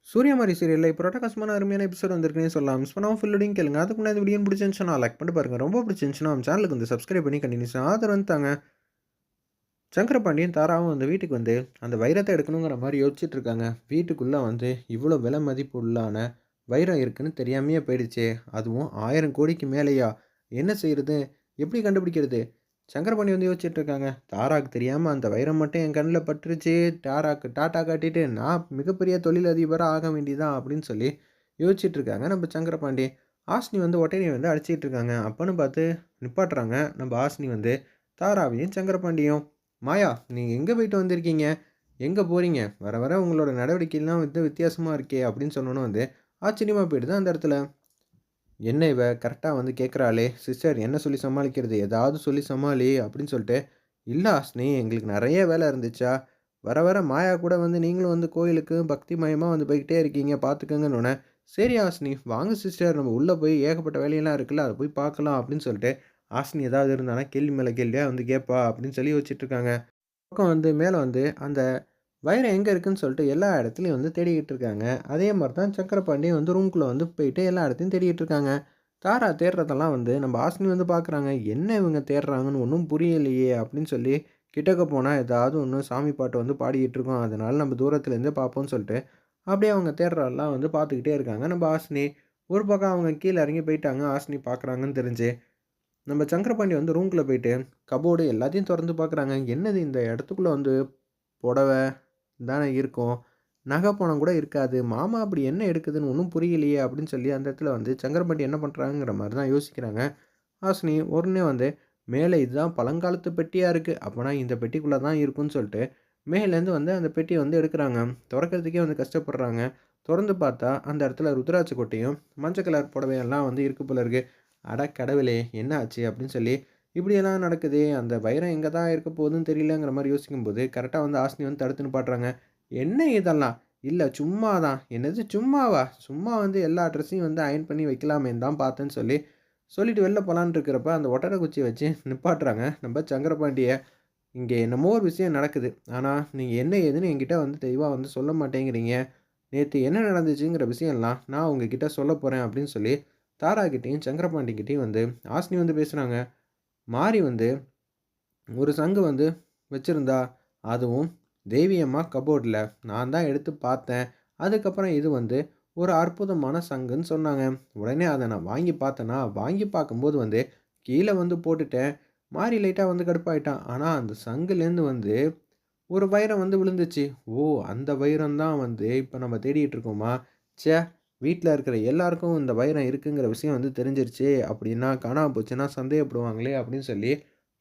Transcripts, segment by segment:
சூரியமாரி சீரியல்ல இப்போ அட்டகாசமான அருமையான எபிசோட் வந்திருக்குன்னே சொல்லலாம். மிஸ் பண்ணாம ஃபுல்லோடையும் கேளுங்க. அதுக்கு முன்னாடி இந்த வீடியோ பிடிச்சிருந்துச்சுன்னா லைக் பண்ணிட்டு பாருங்க. ரொம்ப பிடிச்சிருந்துச்சுன்னா நம்ம சேனலுக்கு வந்து சப்ஸ்கிரைப் பண்ணி கண்டினியூஸா ஆதரவு வந்து தாங்க. சங்கரபாண்டியன் தாராவும் அந்த வீட்டுக்கு வந்து அந்த வைரத்த எடுக்கணுங்கிற மாரி யோசிச்சுட்டு இருக்காங்க. வீட்டுக்குள்ள வந்து இவ்வளோ விலை மதிப்பு உள்ளான வைரம் இருக்குன்னு தெரியாமயே போயிடுச்சே! அதுவும் 1000 கோடிக்கு மேலயா? என்ன செய்றது? எப்படி கண்டுபிடிக்கிறது? சங்கரபாண்டி வந்து யோசிச்சுட்டு இருக்காங்க. தாராக்கு தெரியாம அந்த வைரம் மட்டும் என் கண்ல பட்டுருச்சு. தாராக்கு டாட்டா காட்டிட்டு நான் மிகப்பெரிய தொழிலதிபரா ஆக வேண்டியதுதான் அப்படின்னு சொல்லி யோசிச்சுட்டு இருக்காங்க நம்ம சங்கரபாண்டி. ஹாசினி வந்து ஒட்டனைய வந்து அடிச்சிட்டு இருக்காங்க. அப்பன்னு பார்த்து நிப்பாட்டுறாங்க நம்ம ஹாசினி வந்து தாராவையும் சங்கரபாண்டியும். மாயா, நீங்க எங்க போயிட்டு வந்திருக்கீங்க? எங்க போறீங்க? வர வர உங்களோட நடவடிக்கைலாம் வந்து வித்தியாசமா இருக்கே! அப்படின்னு சொன்னோனே வந்து ஆச்சரியமா போயிடுது அந்த இடத்துல. என்ன இவ கரெக்ட்டா வந்து கேட்குறாளே! சிஸ்டர் என்ன சொல்லி சமாளிக்கிறது? ஏதாவது சொல்லி சமாளி அப்படின்னு சொல்லிட்டு, இல்ல ஹாசினி எங்களுக்கு நெறைய வேலை இருந்துச்சா, வர வர மாயா கூட வந்து நீங்களும் வந்து கோயிலுக்கு பக்திமயமா வந்து போய்க்கிட்டே இருக்கீங்க பார்த்துக்கங்கன்னோனே, சரி ஹாசினி வாங்க சிஸ்டர் நம்ம உள்ள போய் ஏகப்பட்ட வேலையெல்லாம் இருக்குல்ல, அத போய் பார்க்கலாம் அப்படின்னு சொல்லிட்டு, ஹாசினி ஏதாவது இருந்தானா கேள்வி மேல கேள்வியா வந்து கேட்பா அப்படின்னு சொல்லி யோசிச்சுட்டு இருக்காங்க. பக்கம் வந்து மேல வந்து அந்த வைரம் எங்க இருக்குன்னு சொல்லிட்டு எல்லா இடத்துலயும் வந்து தேடிக்கிட்டு இருக்காங்க. அதே மாரி தான் சக்கரபாண்டியும் வந்து ரூம்குள்ள வந்து போயிட்டு எல்லா இடத்தையும் தேடிட்டு இருக்காங்க. தாரா தேடுறதெல்லாம் வந்து நம்ம ஹாசினி வந்து பார்க்குறாங்க. என்ன இவங்க தேடுறாங்கன்னு ஒண்ணும் புரியலையே! அப்படின்னு சொல்லி கிட்டக்க போனா ஏதாவது ஒண்ணு சாமி பாட்டு வந்து பாடிக்கிட்டு இருக்கும். அதனால நம்ம தூரத்துல இருந்தே பார்ப்போம்ன்னு சொல்லிட்டு, அப்படியே அவங்க தேடுறதெல்லாம் வந்து பார்த்துக்கிட்டே இருக்காங்க நம்ம ஹாசினி. ஒரு பக்கம் அவங்க கீழ இறங்கி போயிட்டாங்க. ஹாசினி பார்க்குறாங்கன்னு தெரிஞ்சு. நம்ம சங்கரபாண்டி வந்து ரூம்குள்ள போயிட்டு கபோர்டு எல்லாத்தையும் தொறந்து பார்க்குறாங்க. என்னது இந்த இடத்துக்குள்ள வந்து புடவ தானே இருக்கும். நகை பணம் கூட இருக்காது. மாமா அப்படி என்ன எடுக்குதுன்னு ஒண்ணும் புரியலையே! அப்படின்னு சொல்லி அந்த இடத்துல வந்து சங்கரபாண்டி என்ன பண்றாங்கங்கிற மாரி தான் யோசிக்கிறாங்க. ஹாசினி உடனே வந்து மேல இதுதான் பழங்காலத்து பெட்டியா இருக்கு. அப்பனா இந்த பெட்டிக்குள்ள தான் இருக்கும்ன்னு சொல்லிட்டு, மேலேருந்து வந்து அந்த பெட்டிய வந்து எடுக்குறாங்க. தொறக்கிறதுக்கே வந்து கஷ்டப்படுறாங்க. தொறந்து பார்த்தா அந்த இடத்துல ருத்ராட்ச கொட்டையும், மஞ்ச கலர் புடவையெல்லாம் வந்து இருக்கு போல இருக்கு. அட கடவுளே! என்ன ஆச்சு? அப்படின்னு சொல்லி இப்படியெல்லாம் நடக்குதே! அந்த வைரம் எங்க தான் இருக்க போகுதுன்னு தெரியலங்கிற மாரி யோசிக்கும்போது, கரெக்ட்டா வந்து ஹாசினி வந்து தடுத்து நிப்பாட்டுறாங்க. என்ன இதெல்லாம்? இல்ல சும்மா தான். என்னது சும்மாவா? சும்மா வந்து எல்லா ட்ரெஸ்ஸையும் வந்து அயர்ன் பண்ணி வைக்கலாமேன்னு தான் பார்த்தேன்னு சொல்லி, சொல்லிட்டு வெளில போலான்னு இருக்கிறப்ப, அந்த ஒட்டட குச்சிய வச்சு நிப்பாட்டுறாங்க நம்ம சங்கரபாண்டிய. இங்க என்னமோ ஒரு விஷயம் நடக்குது. ஆனா, நீங்க என்ன ஏதுன்னு என்கிட்ட வந்து தெளிவா வந்து சொல்ல மாட்டேங்கிறீங்க. நேத்து என்ன நடந்துச்சுங்கிற விஷயம்லாம் நான் உங்ககிட்ட சொல்லப் போறேன் அப்படின்னு சொல்லி, தாராகிட்டயும், சங்கரபாண்டிகிட்டயும் வந்து ஹாசினி வந்து பேசுறாங்க. மாரி வந்து ஒரு சங்கு வந்து வச்சிருந்தா, அதுவும் தேவி அம்மா கபோர்ட்ல. நான் தான் எடுத்து பார்த்தேன். அதுக்கப்புறம் இது வந்து ஒரு அற்புதமான சங்குன்னு சொன்னாங்க. உடனே அத நான் வாங்கி பார்த்தேனா, வாங்கி பார்க்கும்போது வந்து கீழ வந்து போட்டுட்டேன். மாரி லைட்டா வந்து கடுப்பாயிட்டான். ஆனா, அந்த சங்குலேருந்து வந்து ஒரு வைரம் வந்து விழுந்துச்சு. ஓ! அந்த வைரம் தான் வந்து இப்ப நம்ம தேடிட்டு இருக்கோமா? ச்சே! வீட்ல இருக்கிற எல்லாருக்கும் இந்த வைரம் இருக்குங்கிற விஷயம் வந்து தெரிஞ்சிருச்சே! அப்படின்னா காணாம போச்சுன்னா சந்தேகப்படுவாங்களே! அப்படின்னு சொல்லி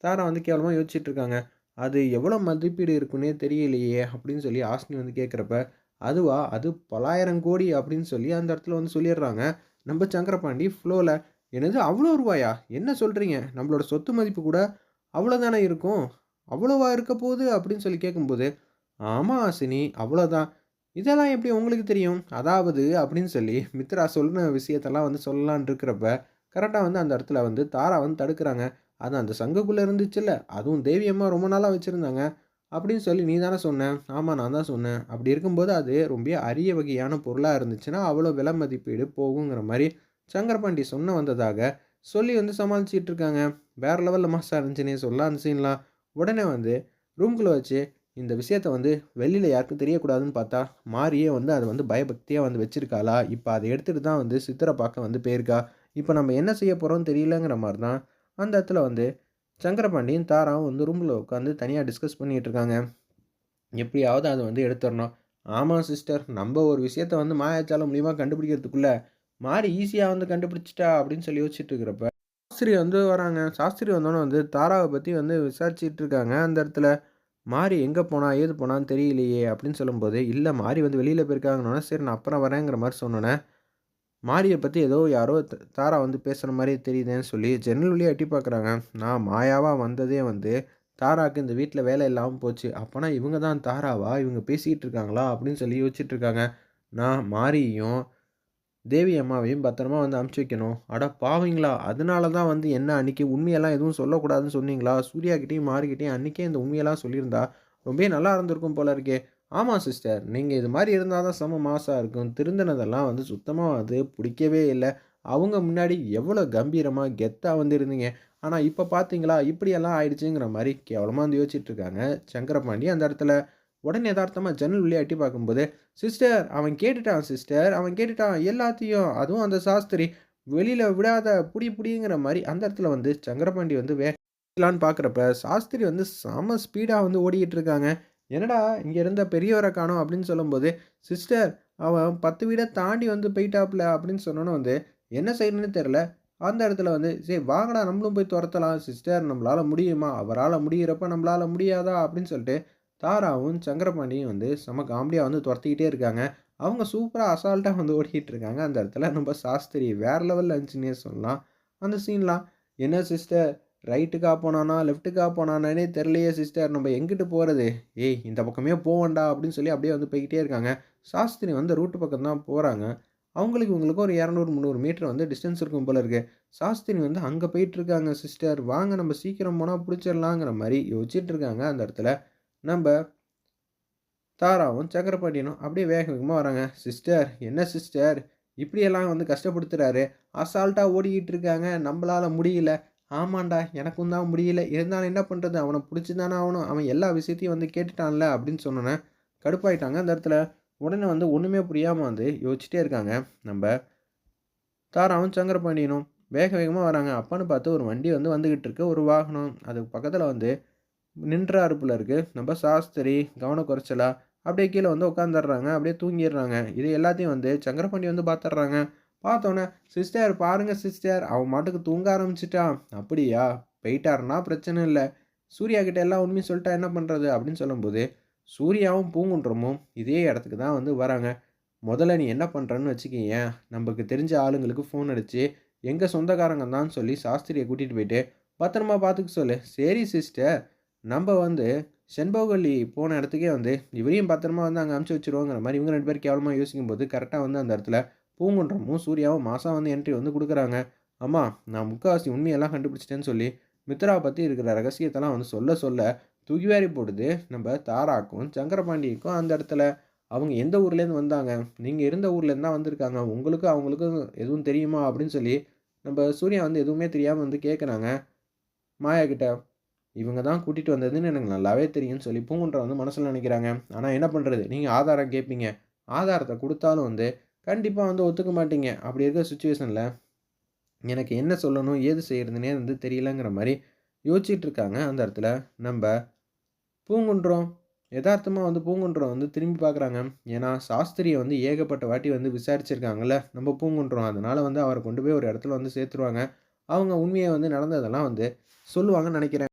தாரா வந்து கேவலமா யோசிச்சுட்டு இருக்காங்க. அது எவ்வளோ மதிப்பீடு இருக்குன்னே தெரியலையே! அப்படின்னு சொல்லி ஹாசினி வந்து கேட்கிறப்ப, அதுவா? அது பலாயிரம் கோடி அப்படின்னு சொல்லி அந்த இடத்துல வந்து சொல்லிடுறாங்க. நம்ம சங்கரபாண்டி ஃப்ளோல, என்னது அவ்வளோ ரூவாயா? என்ன சொல்றீங்க? நம்மளோட சொத்து மதிப்பு கூட அவ்வளோ தானே இருக்கும். அவ்வளவா இருக்க போது? அப்படின்னு சொல்லி கேட்கும்போது, ஆமா ஹாசினி அவ்வளோதான். இதெல்லாம் எப்படி உங்களுக்கு தெரியும்? அதாவது அப்படின்னு சொல்லி மித்ரா சொன்ன விஷயத்தெல்லாம் வந்து சொல்லலான்னு இருக்கிறப்ப, கரெக்ட்டா வந்து அந்த இடத்துல வந்து தாரா வந்து தடுக்குறாங்க. அது அந்த சங்குக்குள்ள இருந்துச்சுல்ல, அதுவும் தேவி அம்மா ரொம்ப நாளா வச்சிருந்தாங்க. அப்படின்னு சொல்லி நீ தானே சொன்ன? ஆமா நான் தான் சொன்னேன். அப்படி இருக்கும்போது அது ரொம்ப அரிய வகையான பொருளா இருந்துச்சுன்னா, அவ்வளோ விலை மதிப்பீடு போகுங்கிற மாரி சங்கரபாண்டி சொன்ன வந்ததாக சொல்லி வந்து சமாளிச்சுட்டு இருக்காங்க. வேற லெவல்ல மாஸா இருந்துச்சுன்னே சொல்லலாம் அந்த சீன்லாம். உடனே வந்து ரூம்குள்ள வச்சு இந்த விஷயத்த வந்து வெளியில யாருக்கும் தெரியக்கூடாதுன்னு பார்த்தா, மாரியே வந்து அத வந்து பயபக்தியா வந்து வச்சிருக்காளா, இப்ப அத எடுத்துட்டு தான் வந்து சித்தர பார்க்க வந்து போயிருக்கா. இப்ப நம்ம என்ன செய்ய போறோம்னு தெரியலங்கிற மாரி தான், அந்த இடத்துல வந்து சங்கரபாண்டியும், தாராவும் வந்து ரூம்ல உட்காந்து தனியா டிஸ்கஸ் பண்ணிட்டு இருக்காங்க. எப்படியாவது அத வந்து எடுத்துறணும். ஆமா சிஸ்டர், நம்ப ஒரு விஷயத்த வந்து மாயாஜாலம் மூலியமா கண்டுபிடிக்கிறதுக்குள்ள, மாரி ஈஸியா வந்து கண்டுபிடிச்சுட்டா அப்படின்னு சொல்லி யோசிச்சுட்டு இருக்கிறப்ப, சாஸ்திரி வந்து வராங்க. சாஸ்திரி வந்தோனே வந்து தாராவ பத்தி வந்து விசாரிச்சுட்டு இருக்காங்க அந்த இடத்துல. மாரி எங்க போனா? ஏது போனான்னு தெரியலையே! அப்படின்னு சொல்லும்போது, இல்ல மாரி வந்து வெளியில போயிருக்காங்கன்னோனே, சரி நான் அப்புறம் வரேங்கிற மாரி சொன்னோனே, மாரிய பத்தி ஏதோ யாரோ தாரா வந்து பேசுற மாரி தெரியுதேன்னு சொல்லி ஜன்னல் வழியா எட்டி பார்க்குறாங்க. நான் மாயாவா வந்ததே வந்து தாராக்கு இந்த வீட்ல வேலை இல்லாம போச்சு. அப்பனா இவங்க தான் தாராவா? இவங்க பேசிக்கிட்டு இருக்காங்களா? அப்படின்னு சொல்லி யோசிச்சுட்டு இருக்காங்க. நான் மாரியையும் தேவி அம்மாவையும் பத்திரமா வந்து அனுப்பிச்சு வைக்கணும். அட பாவிங்களா! அதனால தான் வந்து என்ன அன்னைக்கு உண்மையெல்லாம் எதுவும் சொல்லக்கூடாதுன்னு சொன்னீங்களா? சூர்யாகிட்டயும், மாரிகிட்டயும் அன்னைக்கே இந்த உண்மையெல்லாம் சொல்லியிருந்தா, ரொம்பவே நல்லா இருந்திருக்கும் போல இருக்கே! ஆமாம் சிஸ்டர். நீங்க இது மாரி இருந்தா தான் செம மாஸா இருக்கும். திருந்துனதெல்லாம் வந்து சுத்தமா வந்து புடிக்கவே இல்ல. அவங்க முன்னாடி எவ்வளோ கம்பீரமா, கெத்தா வந்து இருந்தீங்க. ஆனா இப்ப பார்த்தீங்களா, இப்படியெல்லாம் ஆயிடுச்சுங்கிற மாரி கேவலமா வந்து யோசிச்சுட்டு இருக்காங்க சங்கரபாண்டி அந்த இடத்துல. உடனே எதார்த்தமா ஜன்னல் வழியா எட்டி பார்க்கும்போது, "சிஸ்டர் அவன் கேட்டுட்டான் சிஸ்டர். அவன் கேட்டுட்டான் எல்லாத்தையும். அதுவும் அந்த சாஸ்திரி. வெளியில விடாத புடி புடிங்கிற" மாரி அந்த இடத்துல வந்து சங்கரபாண்டி வந்து வேகலான்னு பார்க்குறப்ப, சாஸ்திரி வந்து செம ஸ்பீடா வந்து ஓடிக்கிட்டு இருக்காங்க. "என்னடா இங்க இருந்த பெரியவர காணோம்" அப்படின்னு சொல்லும்போது, "சிஸ்டர் அவன் 10 வீட தாண்டி வந்து போய்ட்டாப்ல" அப்படின்னு சொன்னோனே வந்து, என்ன செய்யணும்னு தெரியல. அந்த இடத்துல வந்து, "சரி வாங்கடா நம்மளும் போய் தொரத்தலாம் சிஸ்டர் நம்மளால முடியுமா? அவரால முடியிறப்ப நம்மளால முடியாதா?" அப்படின்னு சொல்லிட்டு தாராவும், சங்கரபாண்டியும் வந்து செம காமெடியா வந்து தொரத்திக்கிட்டே இருக்காங்க. அவங்க சூப்பரா அசால்ட்டா வந்து ஓடிக்கிட்டு இருக்காங்க. அந்த இடத்துல நம்ம சாஸ்திரி வேற லெவல்ல இருந்துச்சுன்னே சொல்லலாம். அந்த சீன்லாம். "என்ன சிஸ்டர் ரைட்டுக்கா போனானா, லெஃப்ட்டுக்கா போனானான்னே தெரியலையே சிஸ்டர். நம்ம எங்கிட்டு போறது? ஏய் இந்த பக்கமே போவோம்டா" அப்படின்னு சொல்லி அப்படியே வந்து போய்க்கிட்டே இருக்காங்க. சாஸ்திரி வந்து ரூட் பக்கம் தான் போறாங்க. அவங்களுக்கு இவங்களுக்கும் ஒரு 200, 300 மீட்டர் வந்து டிஸ்டன்ஸ் இருக்கும் போல இருக்கு. சாஸ்திரி வந்து அங்க போயிட்டுருக்காங்க சிஸ்டர். வாங்க நம்ம சீக்கிரம் போனா புடிச்சிடலாங்கிற மாரி யோசிச்சுட்டு இருக்காங்க அந்த இடத்துல. நம்ப தாராவும், சக்கரப்பாண்டியனும் அப்படியே வேக வேகமா வராங்க. "சிஸ்டர், என்ன சிஸ்டர் இப்படியெல்லாம் வந்து கஷ்டப்படுத்துறாரு. அசால்ட்டா ஓடிக்கிட்டு இருக்காங்க. நம்பளால முடியல." "ஆமான்டா, எனக்கும் தான் முடியல. இருந்தாலும் என்ன பண்றது? அவன புடிச்சு தானே ஆவணும். அவன் எல்லா விஷயத்தையும் வந்து கேட்டுட்டான்ல." அப்படின்னு சொன்னோனே, கடுப்பாயிட்டாங்க அந்த இடத்துல. உடனே வந்து ஒண்ணுமே புரியாம வந்து யோசிச்சுட்டே இருக்காங்க. நம்ப தாராவும், சங்கரபாண்டியனும் வேக வேகமா வராங்க. அப்பன்னு பார்த்து ஒரு வண்டி வந்து வந்துகிட்டு இருக்கு. ஒரு வாகனம். அதுக்கு பக்கத்துல வந்து நின்றாரு போல இருக்கு. நம்ம சாஸ்திரி கவனக்குறைச்சலா அப்படியே கீழ வந்து உட்காந்துர்றாங்க. அப்படியே தூங்கிர்றாங்க. இது எல்லாத்தையும் வந்து சங்கரபாண்டி வந்து பார்த்துர்றாங்க. பார்த்தோனே, "சிஸ்டர் பாருங்க சிஸ்டர், அவன் பாட்டுக்கு தூங்க ஆரம்பிச்சுட்டான்." "அப்படியா? போய்ட்டாருன்னா பிரச்சனை இல்ல. சூர்யா கிட்ட எல்லா உண்மையும் சொல்லிட்டா என்ன பண்றது?" அப்படின்னு சொல்லும்போது, சூர்யாவும் பூங்குன்றமும் இதே இடத்துக்கு தான் வந்து வராங்க. "முதல்ல நீ என்ன பண்றன்னு வச்சுக்கயேன், நமக்கு தெரிஞ்ச ஆளுங்களுக்கு ஃபோன் அடிச்சு, எங்க சொந்தக்காரங்க தான் சொல்லி சாஸ்திரிய கூட்டிட்டு போயிட்டு, பத்திரமா பார்த்துக்க சொல்லு." "சரி சிஸ்டர்." நம்ப வந்து செண்பகவல்லி போன இடத்துக்கே வந்து, இவரையும் பத்திரமா வந்து அங்க அனுப்பிச்சு வச்சுருவோங்கிற மாரி இவங்க 2 பேரும் கேவலமா யோசிக்கும்போது, கரெக்ட்டா வந்து அந்த இடத்துல பூங்குன்றமும், சூர்யாவும் மாஸா வந்து என்ட்ரி வந்து குடுக்குறாங்க. "அம்மா, நான் முக்காவாசி உண்மையெல்லாம் கண்டுபிடிச்சுட்டேன்னு" சொல்லி, மித்ராவ பத்தி இருக்கிற ரகசியத்தெல்லாம் வந்து சொல்ல சொல்ல, தூக்கி வாரி போடுது நம்ப தாராக்கும், சங்கரபாண்டிக்கும் அந்த இடத்துல. "அவங்க எந்த ஊர்லேருந்து வந்தாங்க? நீங்க இருந்த ஊர்லேருந்து தான் வந்திருக்காங்க. உங்களுக்கும் அவங்களுக்கும் எதுவும் தெரியுமா?" அப்படின்னு சொல்லி, நம்ப சூர்யா வந்து எதுவுமே தெரியாம வந்து கேட்குறாங்க, மாயா கிட்ட. இவங்க தான் கூட்டிட்டு வந்ததுன்னு எனக்கு நல்லாவே தெரியும்ன்னு சொல்லி பூங்குன்றன் வந்து மனசுல நெனைக்கிறாங்க. ஆனா என்ன பண்றது? நீங்க ஆதாரம் கேட்பீங்க. ஆதாரத்த குடுத்தாலும் வந்து கண்டிப்பா வந்து ஒத்துக்க மாட்டீங்க. அப்படி இருக்கிற சிச்சுவேஷன்ல எனக்கு என்ன சொல்லணும்? ஏது செய்றதுன்னே வந்து தெரியலங்கிற மாரி யோசிச்சுட்டு இருக்காங்க அந்த இடத்துல. நம்ப பூங்குன்றம் எதார்த்தமா வந்து பூங்குன்றம் வந்து திரும்பி பார்க்குறாங்க. ஏன்னா சாஸ்திரிய வந்து ஏகப்பட்ட வாட்டி வந்து விசாரிச்சிருக்காங்கல்ல நம்ம பூங்குன்றம். அதனால வந்து அவர கொண்டு போய் ஒரு இடத்துல வந்து சேர்த்துருவாங்க. அவங்க உண்மைய வந்து நடந்ததெல்லாம் வந்து சொல்லுவாங்கன்னு நெனைக்கிறேன்.